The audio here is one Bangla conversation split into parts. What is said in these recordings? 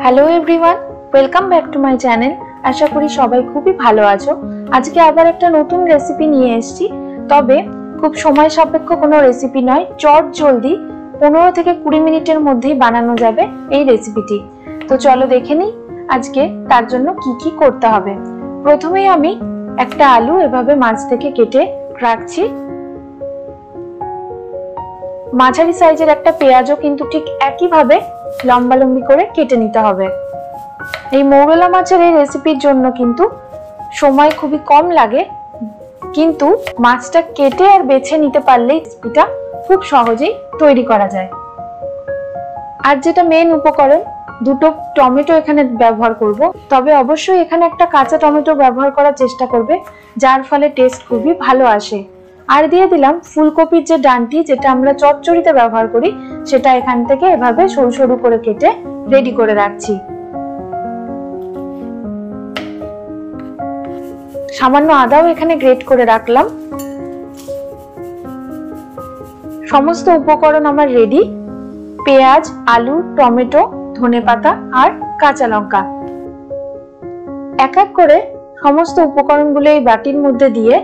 Hello everyone, welcome back to my channel. আশা করি সবাই খুবই ভালো আছো। আজকে আবার একটা নতুন রেসিপি নিয়ে এসেছি, তবে খুব সময় সাপেক্ষ কোনো রেসিপি নয়, চট জলদি 15 থেকে 20 মিনিটের মধ্যেই বানানো যাবে এই রেসিপিটি। তো চলো দেখে নিই আজকে তার জন্য কি কি করতে হবে। প্রথমেই আমি একটা আলু এভাবে মাছ থেকে কেটে রাখছি। মাঝারি সাইজের একটা পেঁয়াজও কিন্তু ঠিক একইভাবে লম্বা লম্বি করে কেটে নিতে হবে। এই মৌরলা মাছের এই রেসিপির জন্য কিন্তু সময় খুবই কম লাগে, কিন্তু মাছটা কেটে আর বেছে নিতে পারলেই রেসিপিটা খুব সহজেই তৈরি করা যায়। আর যেটা মেন উপকরণ, দুটো টমেটো এখানে ব্যবহার করব, তবে অবশ্যই এখানে একটা কাঁচা টমেটো ব্যবহার করার চেষ্টা করবে, যার ফলে টেস্ট খুবই ভালো আসে। আর দিয়ে দিলাম ফুলকপির যে ডাঁটি, যেটা আমরা চচ্চড়িতে ব্যবহার করি, সেটা এখান থেকে এভাবে সরু সরু করে কেটে রেডি করে রাখছি। সামান্য আদাও এখানে গ্রেট করে রাখলাম। সমস্ত উপকরণ আমার রেডি। পেঁয়াজ, আলু, টমেটো, ধনেপাতা আর কাঁচা লঙ্কা। এক এক করে সমস্ত উপকরণগুলো এই বাটির মধ্যে দিয়ে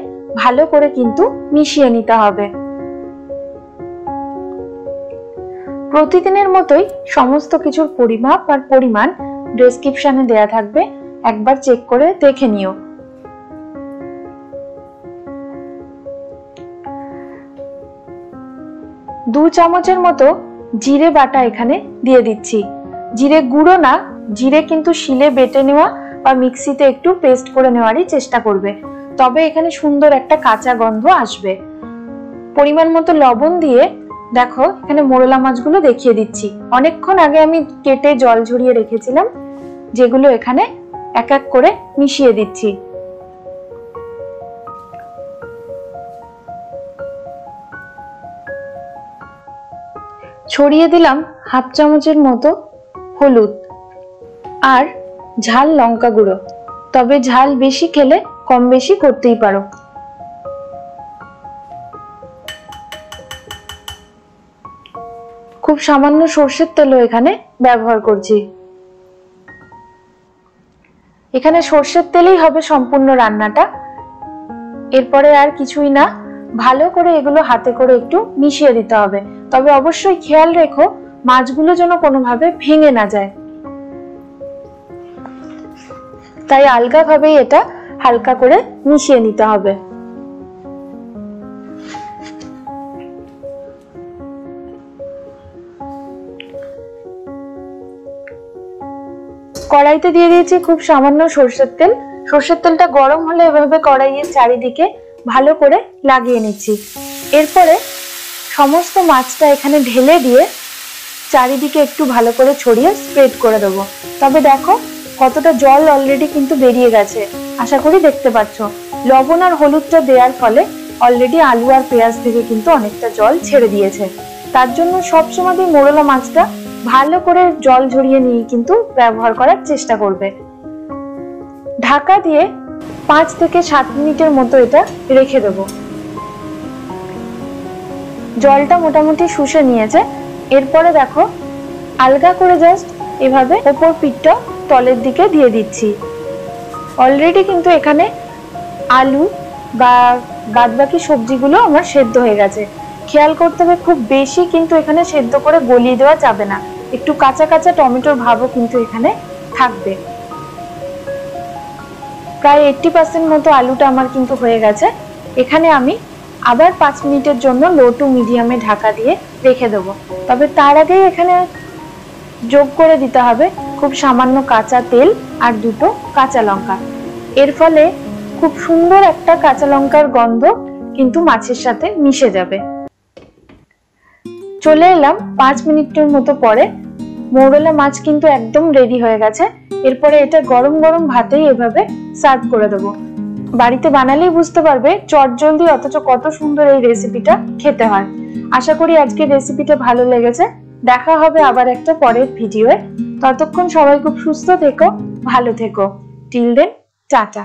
ভালো করে কিন্তু মিশিয়ে নিতে হবে। প্রতিদিনের মতোই সমস্ত কিছুর পরিমাপ আর পরিমাণ ডেসক্রিপশনে দেয়া থাকবে, একবার চেক করে দেখে নিও। দু চামচের মতো জিরে বাটা এখানে দিয়ে দিচ্ছি। জিরে গুঁড়ো না, জিরে কিন্তু শিলে বেটে নেওয়া বা মিক্সিতে একটু পেস্ট করে নেওয়ারই চেষ্টা করবে, তবে এখানে সুন্দর একটা কাঁচা গন্ধ আসবে। পরিমাণ মতো লবণ দিয়ে দেখো এখানে মোরলা মাছগুলো দেখিয়ে দিচ্ছি। অনেকক্ষণ আগে আমি কেটে জল ঝরিয়ে রেখেছিলাম, যেগুলো এখানে এক এক করে মিশিয়ে দিচ্ছি। ছড়িয়ে দিলাম হাফ চামচের মতো হলুদ আর ঝাল লঙ্কা গুঁড়ো, তবে ঝাল বেশি খেলে কম বেশি করতেই পারো। খুব সামান্য সর্ষের তেলও এখানে ব্যবহার করছি। এখানে সর্ষের তেলেই হবে সম্পূর্ণ রান্নাটা, এরপরে আর কিছুই না। ভালো করে এগুলো হাতে করে একটু মিশিয়ে দিতে হবে, তবে অবশ্যই খেয়াল রেখো মাছগুলো যেন কোনোভাবে ভেঙে না যায়। তাই আলগাভাবেই এটা হালকা করে মিশিয়ে নিতে হবে। কড়াইতে দিয়ে দিয়েছি খুব সামান্য সর্ষের তেল। সর্ষের তেলটা গরম হলে এভাবে কড়াইয়ের চারিদিকে ভালো করে লাগিয়ে নিচ্ছি। এরপরে সমস্ত মাছটা এখানে ঢেলে দিয়ে চারিদিকে একটু ভালো করে ছড়িয়ে স্প্রেড করে দেবো। তবে দেখো কতটা জল অলরেডি কিন্তু বেরিয়ে গেছে, আশা করি দেখতে পাচ্ছ। লবণ আর হলুদটা দেওয়ার ফলে অলরেডি আলু আর পেঁয়াজ থেকে কিন্তু অনেকটা জল ছেড়ে দিয়েছে। তার জন্য সবসময় মোরলা মাছটা ভালো করে জল ঝরিয়ে নিয়ে কিন্তু ব্যবহার করার চেষ্টা করবে। ঢাকা দিয়ে 5 থেকে 7 মিনিটের মতো এটা রেখে দেবো। জলটা মোটামুটি শুষে নিয়েছে। এরপরে দেখো আলগা করে জাস্ট এভাবে উপর পিঠটা তলের দিকে দিয়ে দিচ্ছি। অলরেডি কিন্তু এখানে আলু বা বাদবাকি সবজিগুলো আমার সেদ্ধ হয়ে গেছে। খেয়াল করতে হবে খুব বেশি কিন্তু এখানে সেদ্ধ করে গলিয়ে দেওয়া যাবে না, একটু কাঁচা কাঁচা টমেটোর ভাবও কিন্তু এখানে থাকবে। প্রায় 80% মতো আলুটা আমার কিন্তু হয়ে গেছে। এখানে আমি আবার 5 মিনিটের জন্য লো টু মিডিয়ামে ঢাকা দিয়ে রেখে দেবো। তবে তার আগেই এখানে যোগ করে দিতে হবে খুব সামান্য কাঁচা তেল আর দুটো কাঁচা লঙ্কা। এর ফলে খুব সুন্দর একটা কাঁচা লঙ্কার গন্ধ কিন্তু মাছের সাথে মিশে যাবে। চলে এলাম 5 মিনিটের মতো পরে। মৌরলা মাছ কিন্তু একদম রেডি হয়ে গেছে। এরপরে এটা গরম গরম ভাতেই এভাবে সার্ভ করে দেবো। বাড়িতে বানালেই বুঝতে পারবে চটজলদি অথচ কত সুন্দর এই রেসিপিটা খেতে হয়। আশা করি আজকের রেসিপিটা ভালো লেগেছে। দেখা হবে আবার একটা পরের ভিডিওয়ে। ততক্ষণ সবাই খুব সুস্থ থেকো, ভালো থেকো। Till then, tata.